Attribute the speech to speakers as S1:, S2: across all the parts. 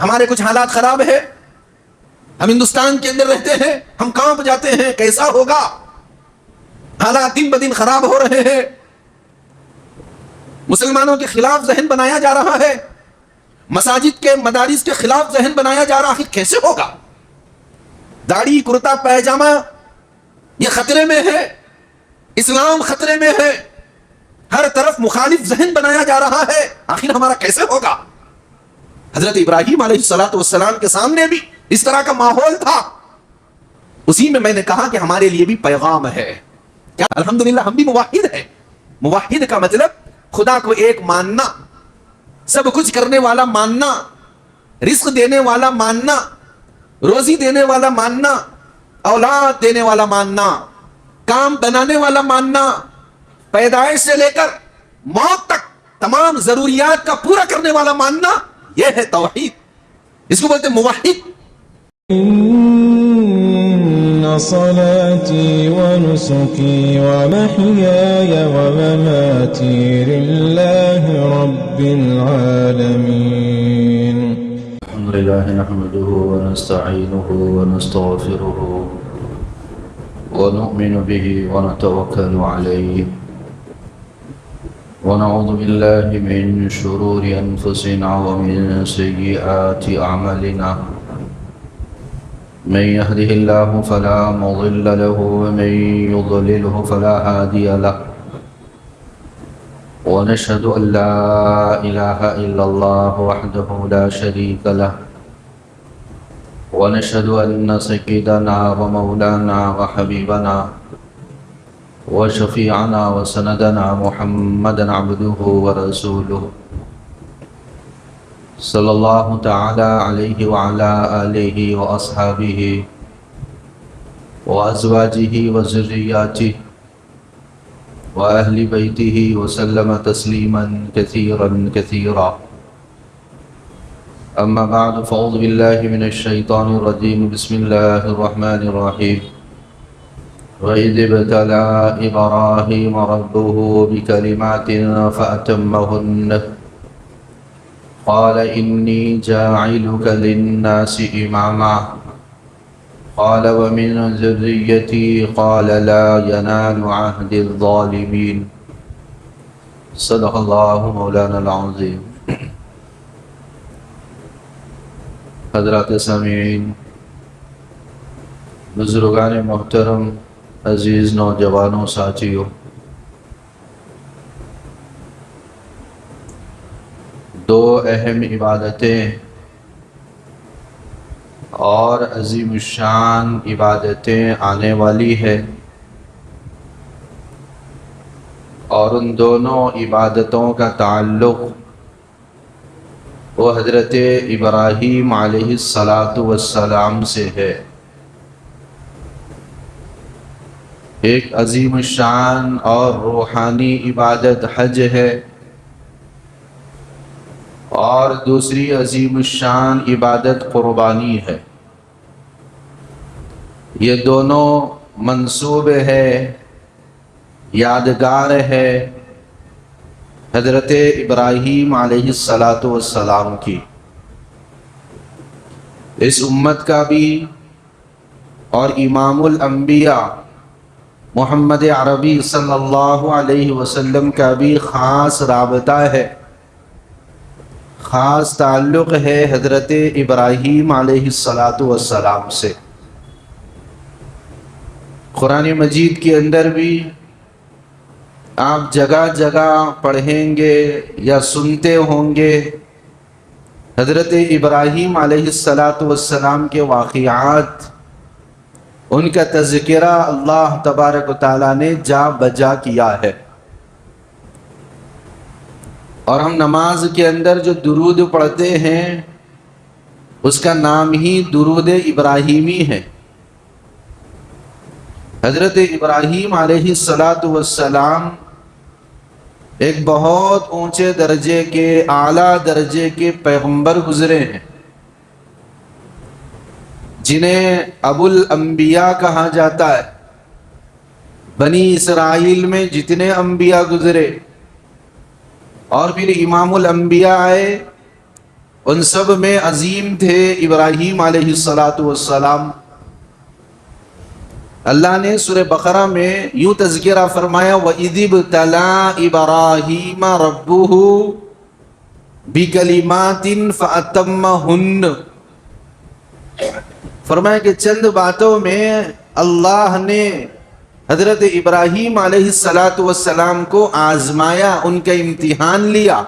S1: ہمارے کچھ حالات خراب ہے، ہم ہندوستان کے اندر رہتے ہیں، ہم کانپ جاتے ہیں کیسا ہوگا، حالات دن بدن خراب ہو رہے ہیں، مسلمانوں کے خلاف ذہن بنایا جا رہا ہے، مساجد کے مدارس کے خلاف ذہن بنایا جا رہا ہے، کیسے ہوگا؟ داڑھی کرتا پیجامہ یہ خطرے میں ہے، اسلام خطرے میں ہے، ہر طرف مخالف ذہن بنایا جا رہا ہے، آخر ہمارا کیسے ہوگا؟ حضرت ابراہیم علیہ السلام کے سامنے بھی اس طرح کا ماحول تھا، اسی میں نے کہا کہ ہمارے لیے بھی پیغام ہے کیا؟ الحمدللہ ہم بھی موحد ہیں۔ موحد کا مطلب خدا کو ایک ماننا، سب کچھ کرنے والا ماننا، رزق دینے والا ماننا، روزی دینے والا ماننا، اولاد دینے والا ماننا، کام بنانے والا ماننا، پیدائش سے لے کر موت تک تمام ضروریات کا پورا کرنے والا ماننا، یہ ہے توحید، اس کو بولتے ہیں موحد۔
S2: إن صلاتي ونسكي ومحياي ومماتي لله رب العالمين.
S3: الحمد لله نحمده ونستعينه ونستغفره ونؤمن به ونتوكل عليه ونعوذ بالله من شرور أنفسنا ومن سيئات أعمالنا. من يهده الله فلا مضل له ومن يضلله فلا هادي له، ونشهد أن لا إله إلا الله وحده لا شريك له، ونشهد أن سيدنا ومولانا وحبيبنا وشفيعنا وسندنا محمدا عبده ورسوله صلى الله تعالى عليه وعلى آله وأصحابه وأزواجه وذرياته وأهل بيته وسلم تسليما كثيرا كثيرا. أما بعد، فأعوذ بالله من الشيطان الرجيم. بسم الله الرحمن الرحيم. وإذ ابتلى إبراهيم ربه بكلمات فأتمهن قال إني جاعلك للناس إماما قال ومن ذريتي قال لا ينال عهد الظالمين. صدق الله مولانا العظيم. حضرات سامعین، بزرگان محترم، عزیز نوجوانوں، ساتھیوں، دو اہم عبادتیں اور عظیم الشان عبادتیں آنے والی ہے، اور ان دونوں عبادتوں کا تعلق وہ حضرت ابراہیم علیہ السلام سے ہے۔ ایک عظیم الشان اور روحانی عبادت حج ہے، اور دوسری عظیم الشان عبادت قربانی ہے۔ یہ دونوں منسوب ہے، یادگار ہے حضرت ابراہیم علیہ السلام کی، اس امت کا بھی اور امام الانبیاء محمد عربی صلی اللہ علیہ وسلم کا بھی خاص رابطہ ہے، خاص تعلق ہے حضرت ابراہیم علیہ السلام سے۔ قرآن مجید کے اندر بھی آپ جگہ جگہ پڑھیں گے یا سنتے ہوں گے، حضرت ابراہیم علیہ السلام کے واقعات، ان کا تذکرہ اللہ تبارک و تعالیٰ نے جا بجا کیا ہے۔ اور ہم نماز کے اندر جو درود پڑھتے ہیں اس کا نام ہی درود ابراہیمی ہے۔ حضرت ابراہیم علیہ السلام ایک بہت اونچے درجے کے، اعلیٰ درجے کے پیغمبر گزرے ہیں، جنہیں ابو الانبیاء کہا جاتا ہے۔ بنی اسرائیل میں جتنے انبیاء گزرے اور پھر امام الانبیاء آئے، ان سب میں عظیم تھے ابراہیم علیہ السلام. اللہ نے سورہ بقرہ میں یوں تذکرہ فرمایا وَإِذِ ابْتَلَىٰ إِبْرَاهِيمَ رَبُّهُ بِكَلِمَاتٍ فَأَتَمَّهُنَّ. فرمایا کہ چند باتوں میں اللہ نے حضرت ابراہیم علیہ السلام کو آزمایا، ان کا امتحان لیا.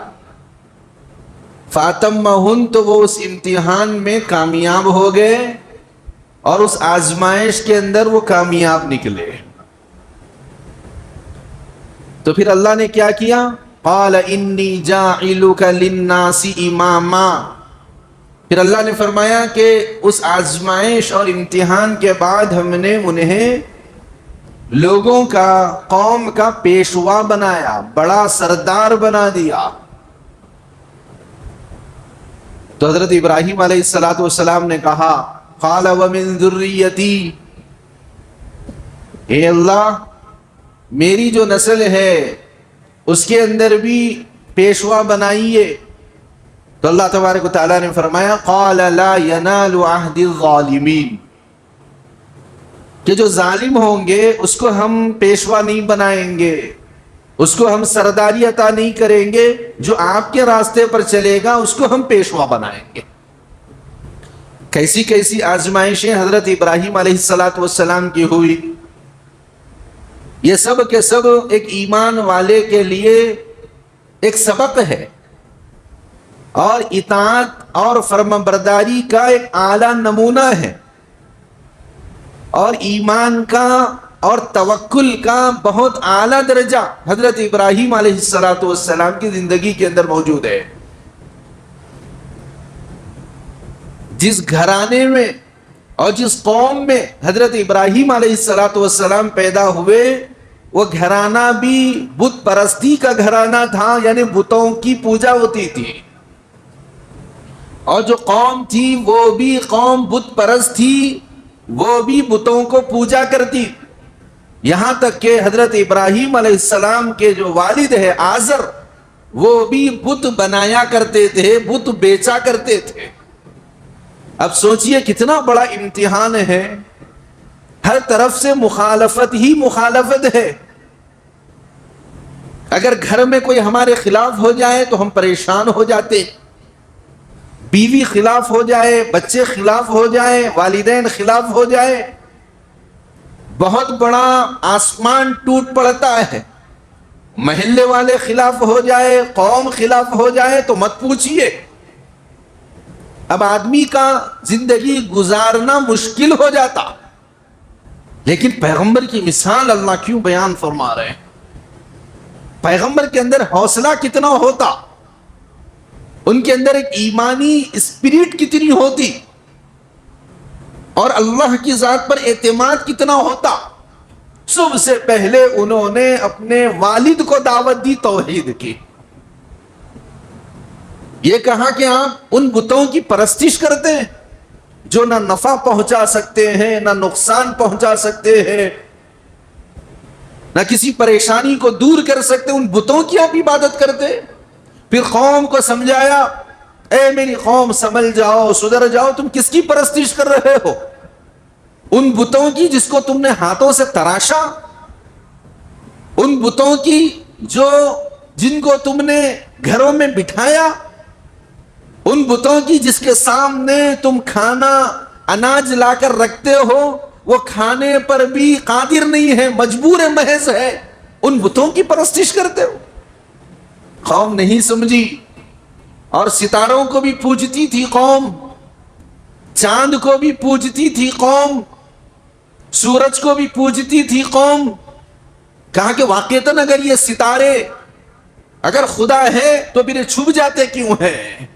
S3: فَأَتَمَّهُنَّ تو وہ اس امتحان میں کامیاب ہو گئے اور اس آزمائش کے اندر وہ کامیاب نکلے. تو پھر اللہ نے کیا کیا؟ قال انی جاعلک للناس اماما. پھر اللہ نے فرمایا کہ اس آزمائش اور امتحان کے بعد ہم نے انہیں لوگوں کا، قوم کا پیشوا بنایا، بڑا سردار بنا دیا. تو حضرت ابراہیم علیہ السلام نے کہا قال ومن ذریتی، اے اللہ میری جو نسل ہے اس کے اندر بھی پیشوا بنائیے. تو اللہ تبارک و تعالیٰ نے فرمایا قال لا ینال عہد الظالمین، کہ جو ظالم ہوں گے اس کو ہم پیشوا نہیں بنائیں گے، اس کو ہم سرداری عطا نہیں کریں گے. جو آپ کے راستے پر چلے گا اس کو ہم پیشوا بنائیں گے. کیسی کیسی آزمائشیں حضرت ابراہیم علیہ السلام کی ہوئی. یہ سب کے سب ایک ایمان والے کے لیے ایک سبق ہے اور اطاعت اور فرمانبرداری کا ایک اعلیٰ نمونہ ہے، اور ایمان کا اور توکل کا بہت اعلیٰ درجہ حضرت ابراہیم علیہ السلام کی زندگی کے اندر موجود ہے. جس گھرانے میں اور جس قوم میں حضرت ابراہیم علیہ السلام پیدا ہوئے وہ گھرانہ بھی بت پرستی کا گھرانہ تھا، یعنی بتوں کی پوجا ہوتی تھی. اور جو قوم تھی وہ بھی قوم بت پرست تھی، وہ بھی بتوں کو پوجا کرتی. یہاں تک کہ حضرت ابراہیم علیہ السلام کے جو والد ہے آزر، وہ بھی بت بنایا کرتے تھے، بت بیچا کرتے تھے. اب سوچئے کتنا بڑا امتحان ہے، ہر طرف سے مخالفت ہی مخالفت ہے. اگر گھر میں کوئی ہمارے خلاف ہو جائے تو ہم پریشان ہو جاتے، بیوی خلاف ہو جائے، بچے خلاف ہو جائے، والدین خلاف ہو جائے، بہت بڑا آسمان ٹوٹ پڑتا ہے. محلے والے خلاف ہو جائے، قوم خلاف ہو جائے تو مت پوچھئے. اب آدمی کا زندگی گزارنا مشکل ہو جاتا. لیکن پیغمبر کی مثال اللہ کیوں بیان فرما رہے ہیں؟ پیغمبر کے اندر حوصلہ کتنا ہوتا، ان کے اندر ایک ایمانی اسپرٹ کتنی ہوتی، اور اللہ کی ذات پر اعتماد کتنا ہوتا. سب سے پہلے انہوں نے اپنے والد کو دعوت دی توحید کی. یہ کہا کہ آپ ان بتوں کی پرستش کرتے ہیں جو نہ نفع پہنچا سکتے ہیں، نہ نقصان پہنچا سکتے ہیں، نہ کسی پریشانی کو دور کر سکتے، ان بتوں کی آپ عبادت کرتے. پھر قوم کو سمجھایا اے میری قوم سنبھل جاؤ، سدھر جاؤ، تم کس کی پرستش کر رہے ہو؟ ان بتوں کی جس کو تم نے ہاتھوں سے تراشا، ان بتوں کی جن کو تم نے گھروں میں بٹھایا، ان بتوں کی جس کے سامنے تم کھانا اناج لا کر رکھتے ہو، وہ کھانے پر بھی قادر نہیں ہے، مجبور محض ہے، ان بتوں کی پرستش کرتے ہو. قوم نہیں سمجھی، اور ستاروں کو بھی پوجتی تھی قوم، چاند کو بھی پوجتی تھی قوم، سورج کو بھی پوجتی تھی قوم. کہا کہ واقعتاً اگر یہ ستارے اگر خدا ہے تو پھر چھپ جاتے کیوں ہیں؟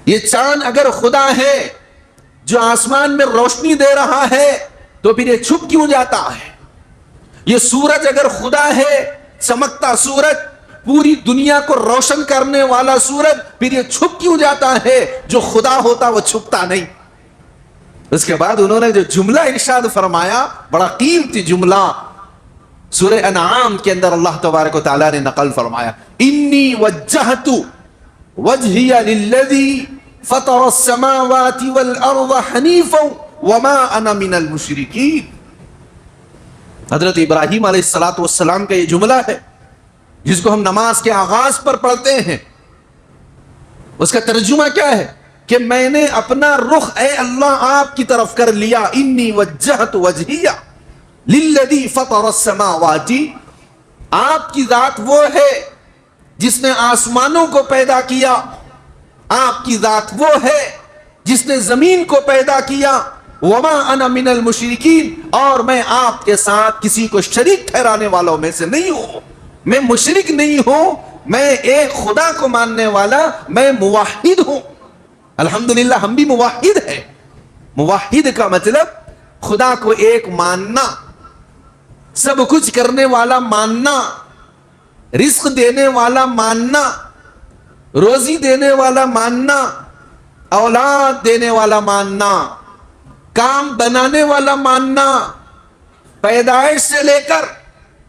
S3: یہ چاند اگر خدا ہے جو آسمان میں روشنی دے رہا ہے تو پھر یہ چھپ کیوں جاتا ہے؟ یہ سورج اگر خدا ہے، چمکتا سورج، پوری دنیا کو روشن کرنے والا سورج، پھر یہ چھپ کیوں جاتا ہے؟ جو خدا ہوتا وہ چھپتا نہیں. اس کے بعد انہوں نے جو جملہ ارشاد فرمایا، بڑا قیمتی جملہ، سورہ انعام کے اندر اللہ تبارک و تعالیٰ نے نقل فرمایا انی وجہت
S1: وجہی للذی فطر السماوات والارض حنیفا وما انا من المشرکین. حضرت ابراہیم علیہ السلام کا یہ جملہ ہے جس کو ہم نماز کے آغاز پر پڑھتے ہیں. اس کا ترجمہ کیا ہے کہ میں نے اپنا رخ اے اللہ آپ کی طرف کر لیا. انی وجہت وجہی للذی فطر السماوات. آپ کی ذات وہ ہے جس نے آسمانوں کو پیدا کیا. آپ کی ذات وہ ہے جس نے زمین کو پیدا کیا. وما انا من المشرکین. اور میں آپ کے ساتھ کسی کو شریک ٹھہرانے والوں میں سے نہیں ہوں. میں مشرک نہیں ہوں. میں ایک خدا کو ماننے والا، میں موحد ہوں. الحمدللہ ہم بھی موحد ہیں. موحد کا مطلب خدا کو ایک ماننا، سب کچھ کرنے والا ماننا، رزق دینے والا ماننا، روزی دینے والا ماننا، اولاد دینے والا ماننا، کام بنانے والا ماننا، پیدائش سے لے کر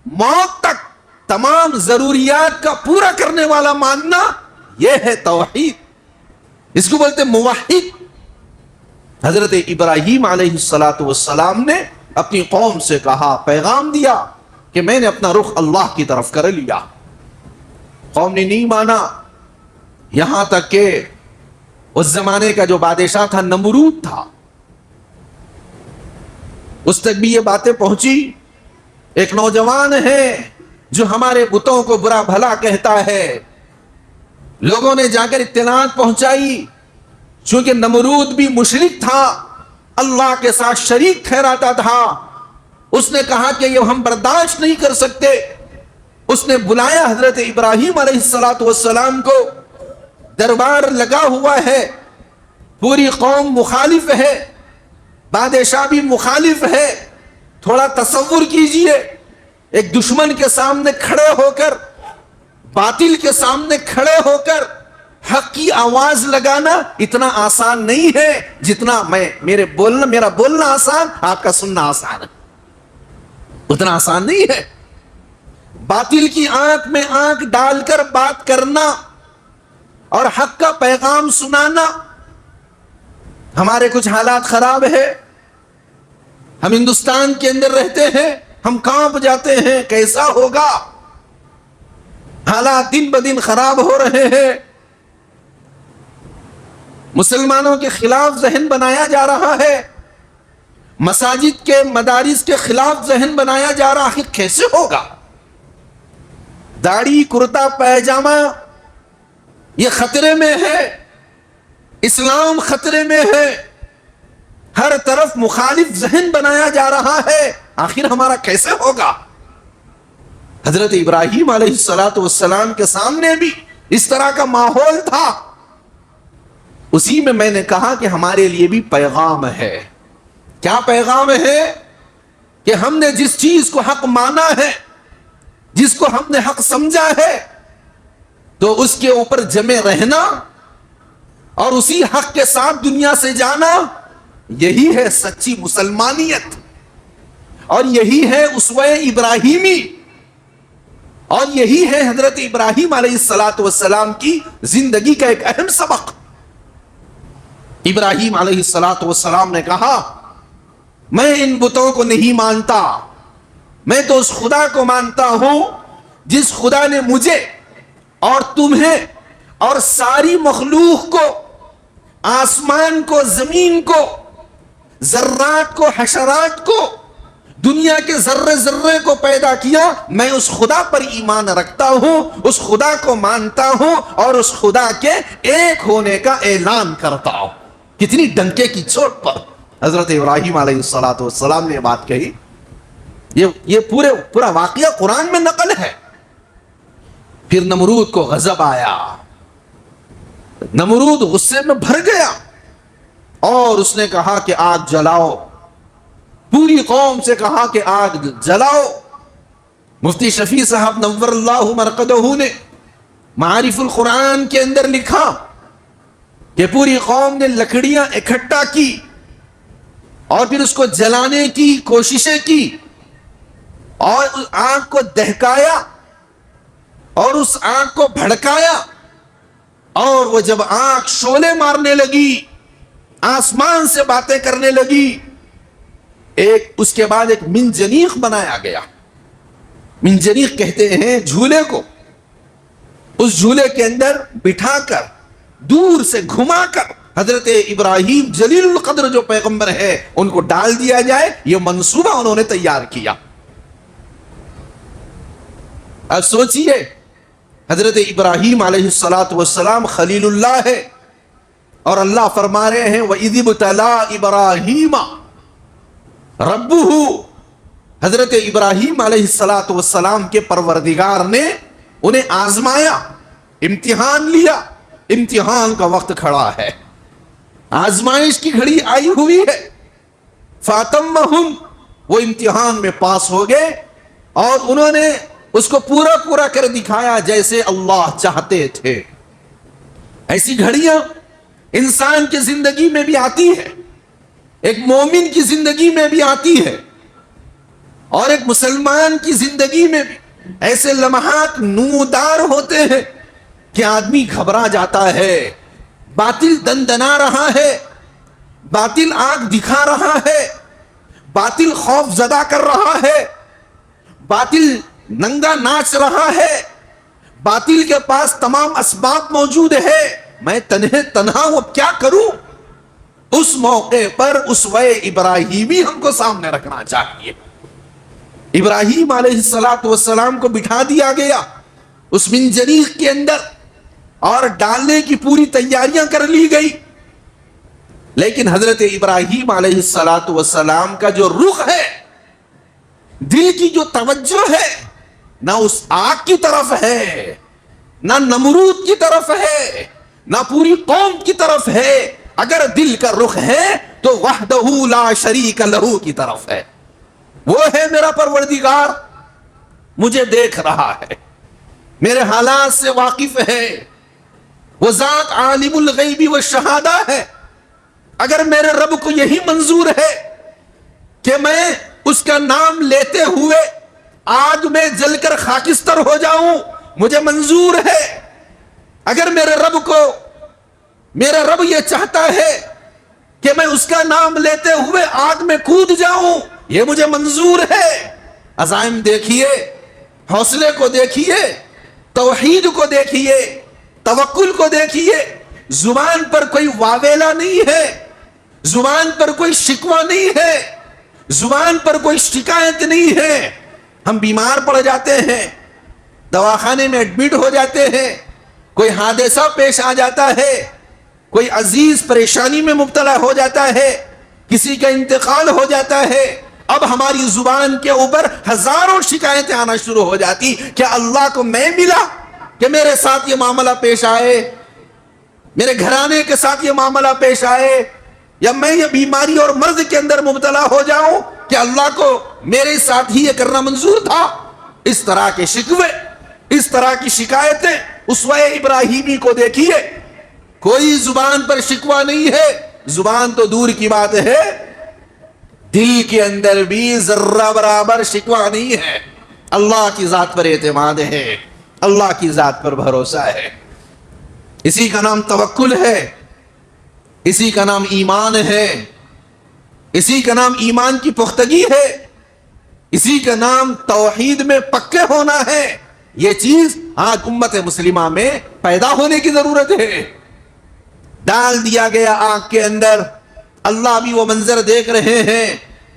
S1: موت تک تمام ضروریات کا پورا کرنے والا ماننا، یہ ہے توحید. اس کو بولتے موحد. حضرت ابراہیم علیہ السلام نے اپنی قوم سے کہا، پیغام دیا کہ میں نے اپنا رخ اللہ کی طرف کر لیا. قوم نے نہیں مانا. یہاں تک کہ اس زمانے کا جو بادشاہ تھا نمرود تھا، اس تک بھی یہ باتیں پہنچی. ایک نوجوان ہے جو ہمارے بتوں کو برا بھلا کہتا ہے. لوگوں نے جا کر اطلاعات پہنچائی. چونکہ نمرود بھی مشرک تھا، اللہ کے ساتھ شریک ٹھہراتا تھا. اس نے کہا کہ یہ ہم برداشت نہیں کر سکتے. اس نے بلایا حضرت ابراہیم علیہ السلام کو. دربار لگا ہوا ہے، پوری قوم مخالف ہے، بادشاہ بھی مخالف ہے. تھوڑا تصور کیجئے، ایک دشمن کے سامنے کھڑے ہو کر، باطل کے سامنے کھڑے ہو کر حق کی آواز لگانا اتنا آسان نہیں ہے جتنا میرا بولنا آسان، آپ کا سننا آسان ہے. اتنا آسان نہیں ہے. باطل کی آنکھ میں آنکھ ڈال کر بات کرنا اور حق کا پیغام سنانا. ہمارے کچھ حالات خراب ہے. ہم ہندوستان کے اندر رہتے ہیں، ہم کانپ جاتے ہیں کیسا ہوگا. حالات دن بدن خراب ہو رہے ہیں. مسلمانوں کے خلاف ذہن بنایا جا رہا ہے. مساجد کے مدارس کے خلاف ذہن بنایا جا رہا ہے. کیسے ہوگا؟ داڑھی کرتا پیجامہ یہ خطرے میں ہے. اسلام خطرے میں ہے. ہر طرف مخالف ذہن بنایا جا رہا ہے. آخر ہمارا کیسے ہوگا؟ حضرت ابراہیم علیہ السلام کے سامنے بھی اس طرح کا ماحول تھا. اسی میں نے کہا کہ ہمارے لیے بھی پیغام ہے. کیا پیغام ہے؟ کہ ہم نے جس چیز کو حق مانا ہے، جس کو ہم نے حق سمجھا ہے، تو اس کے اوپر جمے رہنا اور اسی حق کے ساتھ دنیا سے جانا، یہی ہے سچی مسلمانیت. اور یہی ہے اسوہ ابراہیمی. اور یہی ہے حضرت ابراہیم علیہ السلام کی زندگی کا ایک اہم سبق. ابراہیم علیہ السلام نے کہا، میں ان بتوں کو نہیں مانتا. میں تو اس خدا کو مانتا ہوں جس خدا نے مجھے اور تمہیں اور ساری مخلوق کو، آسمان کو، زمین کو، ذرات کو، حشرات کو، دنیا کے ذرے ذرے کو پیدا کیا. میں اس خدا پر ایمان رکھتا ہوں، اس خدا کو مانتا ہوں اور اس خدا کے ایک ہونے کا اعلان کرتا ہوں. کتنی ڈنکے کی چوٹ پر حضرت ابراہیم علیہ السلام نے بات کہی. یہ پورا واقعہ قرآن میں نقل ہے. پھر نمرود کو غضب آیا. نمرود غصے میں بھر گیا اور اس نے کہا کہ آگ جلاؤ. پوری قوم سے کہا کہ آگ جلاؤ. مفتی شفیع صاحب نور اللہ مرقدہ نے معارف القرآن کے اندر لکھا کہ پوری قوم نے لکڑیاں اکٹھا کی اور پھر اس کو جلانے کی کوششیں کی اور آگ کو دہکایا اور اس آگ کو بھڑکایا اور وہ جب آنکھ شعلے مارنے لگی، آسمان سے باتیں کرنے لگی، اس کے بعد ایک منجنیق بنایا گیا. منجنیق کہتے ہیں جھولے کو. اس جھولے کے اندر بٹھا کر دور سے گھما کر حضرت ابراہیم جلیل القدر جو پیغمبر ہے ان کو ڈال دیا جائے. یہ منصوبہ انہوں نے تیار کیا. اب سوچئے حضرت ابراہیم علیہ السلام خلیل اللہ ہے، اور اللہ فرما رہے ہیں وَإِذِ ابْتَلَىٰ إِبْرَاهِيمَ رَبُّهُ. حضرت ابراہیم علیہ السلام کے پروردگار نے انہیں آزمایا، امتحان لیا. امتحان کا وقت کھڑا ہے، آزمائش کی گھڑی آئی ہوئی ہے. فَأَتَمَّهُمْ، وہ امتحان میں پاس ہو گئے اور انہوں نے اس کو پورا کر دکھایا جیسے اللہ چاہتے تھے. ایسی گھڑیاں انسان کی زندگی میں بھی آتی ہے، ایک مومن کی زندگی میں بھی آتی ہے، اور ایک مسلمان کی زندگی میں بھی ایسے لمحات نمودار ہوتے ہیں کہ آدمی گھبرا جاتا ہے. باطل دندنا رہا ہے، باطل آنکھ دکھا رہا ہے، باطل خوف زدہ کر رہا ہے، باطل ننگا ناچ رہا ہے، باطل کے پاس تمام اسباب موجود ہے. میں تنہا ہوں، اب کیا کروں؟ اس موقع پر اسوہ ابراہیمی ہم کو سامنے رکھنا چاہیے. ابراہیم علیہ السلام کو بٹھا دیا گیا اس منجنیق کے اندر اور ڈالنے کی پوری تیاریاں کر لی گئی. لیکن حضرت ابراہیم علیہ السلام کا جو رخ ہے، دل کی جو توجہ ہے، نہ اس آگ کی طرف ہے، نہ نمرود کی طرف ہے، نہ پوری قوم کی طرف ہے. اگر دل کا رخ ہے تو وحدہ لا شریک لہ کی طرف ہے. وہ ہے میرا پروردگار، مجھے دیکھ رہا ہے، میرے حالات سے واقف ہے، وہ ذات عالم الغیب والشہادہ ہے. اگر میرے رب کو یہی منظور ہے کہ میں اس کا نام لیتے ہوئے آگ میں جل کر خاکستر ہو جاؤں، مجھے منظور ہے. اگر میرا رب یہ چاہتا ہے کہ میں اس کا نام لیتے ہوئے آگ میں کود جاؤں، یہ مجھے منظور ہے. عزائم دیکھیے، حوصلے کو دیکھیے، توحید کو دیکھیے، توکل کو دیکھیے. زبان پر کوئی واویلا نہیں ہے، زبان پر کوئی شکوہ نہیں ہے، زبان پر کوئی شکایت نہیں ہے. ہم بیمار پڑ جاتے ہیں، دواخانے میں ایڈمٹ ہو جاتے ہیں، کوئی حادثہ پیش آ جاتا ہے، کوئی عزیز پریشانی میں مبتلا ہو جاتا ہے، کسی کا انتقال ہو جاتا ہے. اب ہماری زبان کے اوپر ہزاروں شکایتیں آنا شروع ہو جاتی. کیا اللہ کو میں ملا کہ میرے ساتھ یہ معاملہ پیش آئے، میرے گھرانے کے ساتھ یہ معاملہ پیش آئے، یا میں یہ بیماری اور مرض کے اندر مبتلا ہو جاؤں؟ کہ اللہ کو میرے ساتھ ہی یہ کرنا منظور تھا؟ اس طرح کے شکوے، اس طرح کی شکایتیں اسوہ ابراہیمی کو دیکھیے. کوئی زبان پر شکوہ نہیں ہے، زبان تو دور کی بات ہے، دل کے اندر بھی ذرہ برابر شکوہ نہیں ہے. اللہ کی ذات پر اعتماد ہے، اللہ کی ذات پر بھروسہ ہے. اسی کا نام توکل ہے، اسی کا نام ایمان ہے، اسی کا نام ایمان کی پختگی ہے، اسی کا نام توحید میں پکے ہونا ہے. یہ چیز آج امت مسلمہ میں پیدا ہونے کی ضرورت ہے. ڈال دیا گیا آگ کے اندر. اللہ بھی وہ منظر دیکھ رہے ہیں.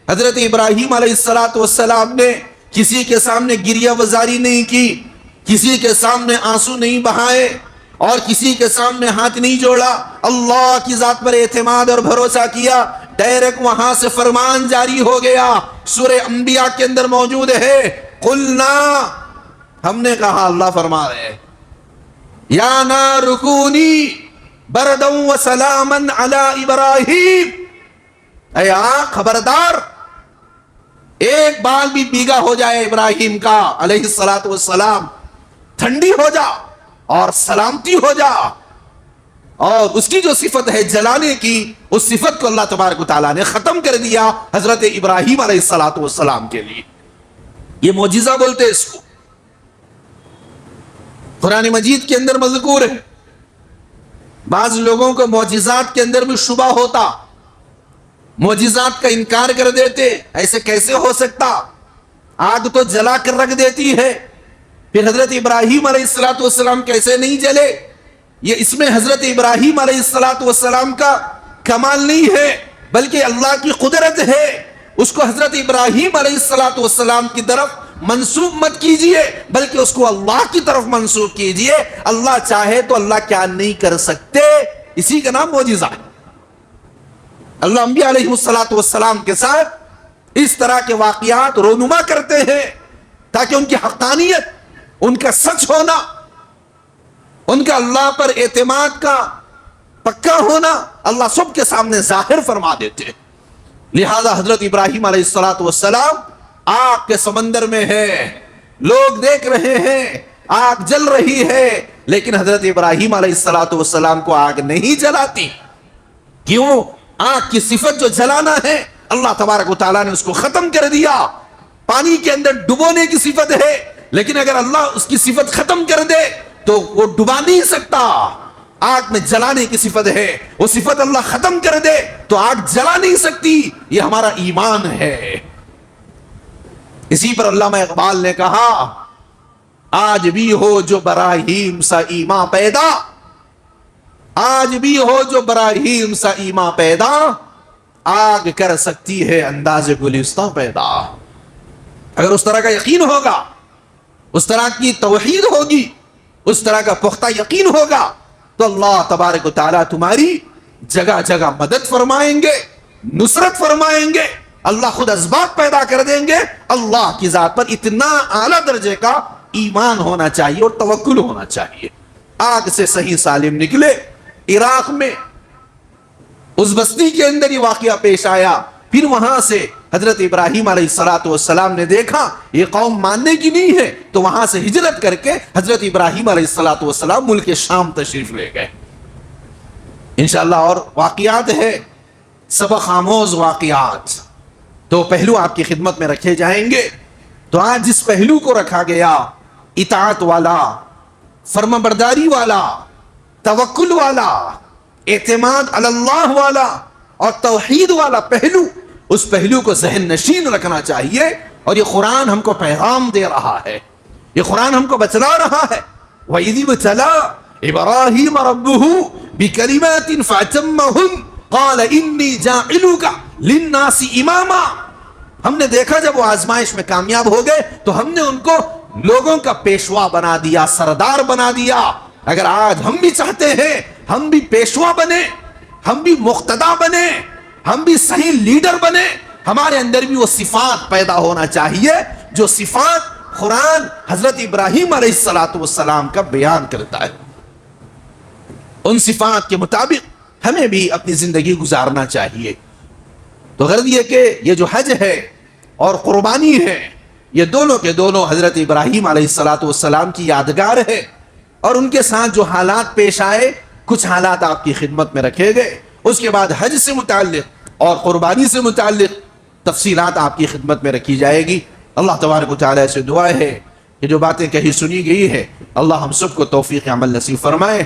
S1: حضرت ابراہیم علیہ السلام نے کسی کے سامنے گریہ وزاری نہیں کی، کسی کے سامنے آنسو نہیں بہائے، اور کسی کے سامنے ہاتھ نہیں جوڑا. اللہ کی ذات پر اعتماد اور بھروسہ کیا. ڈائریکٹ وہاں سے فرمان جاری ہو گیا. سورہ انبیاء کے اندر موجود ہے، قلنا، ہم نے کہا، اللہ فرما رہے ہیں، یا نار کونی بردا وسلاما علی ابراہیم. اے آگ خبردار، ایک بال بھی بیگا ہو جائے ابراہیم کا علیہ السلام، ٹھنڈی ہو جا اور سلامتی ہو جا. اور اس کی جو صفت ہے جلانے کی، اس صفت کو اللہ تبارک و تعالیٰ نے ختم کر دیا حضرت ابراہیم علیہ السلام کے لیے. یہ معجزہ بولتے اس کو. قرآن مجید کے اندر مذکور ہے بعض لوگوں کو معجزات کے اندر بھی شبہ ہوتا، معجزات کا انکار کر دیتے، ایسے کیسے ہو سکتا، آگ تو جلا کر رکھ دیتی ہے، پھر حضرت ابراہیم علیہ السلام کیسے نہیں جلے؟ یہ اس میں حضرت ابراہیم علیہ السلام کا کمال نہیں ہے بلکہ اللہ کی قدرت ہے۔ اس کو حضرت ابراہیم علیہ السلام کی طرف منسوب مت کیجئے بلکہ اس کو اللہ کی طرف منسوب کیجئے۔ اللہ چاہے تو اللہ کیا نہیں کر سکتے، اسی کا نام معجزہ ہے۔ اللہ انبیاء علیہ السلام کے ساتھ اس طرح کے واقعات رونما کرتے ہیں تاکہ ان کی حقانیت، ان کا سچ ہونا، ان کا اللہ پر اعتماد کا پکا ہونا اللہ سب کے سامنے ظاہر فرما دیتے ہیں۔ لہذا حضرت ابراہیم علیہ السلام آگ کے سمندر میں ہے، لوگ دیکھ رہے ہیں آگ جل رہی ہے، لیکن حضرت ابراہیم علیہ السلام کو آگ نہیں جلاتی۔ کیوں؟ آگ کی صفت جو جلانا ہے اللہ تبارک و تعالیٰ نے اس کو ختم کر دیا۔ پانی کے اندر ڈبونے کی صفت ہے، لیکن اگر اللہ اس کی صفت ختم کر دے تو وہ ڈبا نہیں سکتا۔ آگ میں جلانے کی صفت ہے، وہ صفت اللہ ختم کر دے تو آگ جلا نہیں سکتی۔ یہ ہمارا ایمان ہے۔ اسی پر علامہ اقبال نے کہا، آج بھی ہو جو براہیم سا ایمان پیدا، آج بھی ہو جو براہیم سا ایمان پیدا، آگ کر سکتی ہے انداز گلستہ پیدا۔ اگر اس طرح کا یقین ہوگا، اس طرح کی توحید ہوگی، اس طرح کا پختہ یقین ہوگا تو اللہ تبارک و تعالیٰ تمہاری جگہ جگہ مدد فرمائیں گے، نصرت فرمائیں گے، اللہ خود اسباب پیدا کر دیں گے۔ اللہ کی ذات پر اتنا اعلیٰ درجے کا ایمان ہونا چاہیے اور توکل ہونا چاہیے۔ آگ سے صحیح سالم نکلے۔ عراق میں اس بستی کے اندر یہ واقعہ پیش آیا، پھر وہاں سے حضرت ابراہیم علیہ السلام نے دیکھا یہ قوم ماننے کی نہیں ہے تو وہاں سے ہجرت کر کے حضرت ابراہیم علیہ السلام ملک شام تشریف لے گئے۔ انشاءاللہ اور واقعات ہے، سبق آموز واقعات، تو پہلو آپ کی خدمت میں رکھے جائیں گے۔ تو آج جس پہلو کو رکھا گیا، اطاعت والا، فرما برداری والا، توکل والا، اعتماد علی اللہ والا اور توحید والا پہلو، اس پہلو کو ذہن نشین رکھنا چاہیے۔ اور یہ قرآن ہم کو پیغام دے رہا ہے، یہ قرآن ہم کو بچلا رہا ہے۔ وَإِذِ ابْتَلَىٰ إِبْرَاهِيمَ رَبُّهُ بِكَلِمَاتٍ فَأَتَمَّهُنَّ قَالَ إِنِّي جَاعِلُكَ لِلنَّاسِ إِمَامًا۔ ہم نے دیکھا جب وہ آزمائش میں کامیاب ہو گئے تو ہم نے ان کو لوگوں کا پیشوا بنا دیا، سردار بنا دیا۔ اگر آج ہم بھی چاہتے ہیں ہم بھی پیشوا بنے، ہم بھی مقتدا بنے، ہم بھی صحیح لیڈر بنے، ہمارے اندر بھی وہ صفات پیدا ہونا چاہیے جو صفات قرآن حضرت ابراہیم علیہ السلام کا بیان کرتا ہے۔ ان صفات کے مطابق ہمیں بھی اپنی زندگی گزارنا چاہیے۔ تو غرض یہ کہ یہ جو حج ہے اور قربانی ہے، یہ دونوں کے دونوں حضرت ابراہیم علیہ السلام کی یادگار ہے، اور ان کے ساتھ جو حالات پیش آئے کچھ حالات آپ کی خدمت میں رکھے گئے۔ اس کے بعد حج سے متعلق اور قربانی سے متعلق تفصیلات آپ کی خدمت میں رکھی جائے گی۔ اللہ تبارک و تعالیٰ سے دعا ہے کہ جو باتیں کہیں سنی گئی ہے اللہ ہم سب کو توفیق عمل نصیب فرمائے،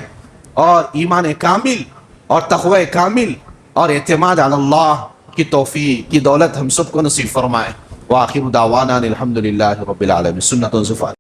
S1: اور ایمان کامل اور تقوی کامل اور اعتماد علی اللہ کی توفیق کی دولت ہم سب کو نصیب فرمائے۔ وآخر دعوانا الحمدللہ رب العالمین۔ سنت و زفات۔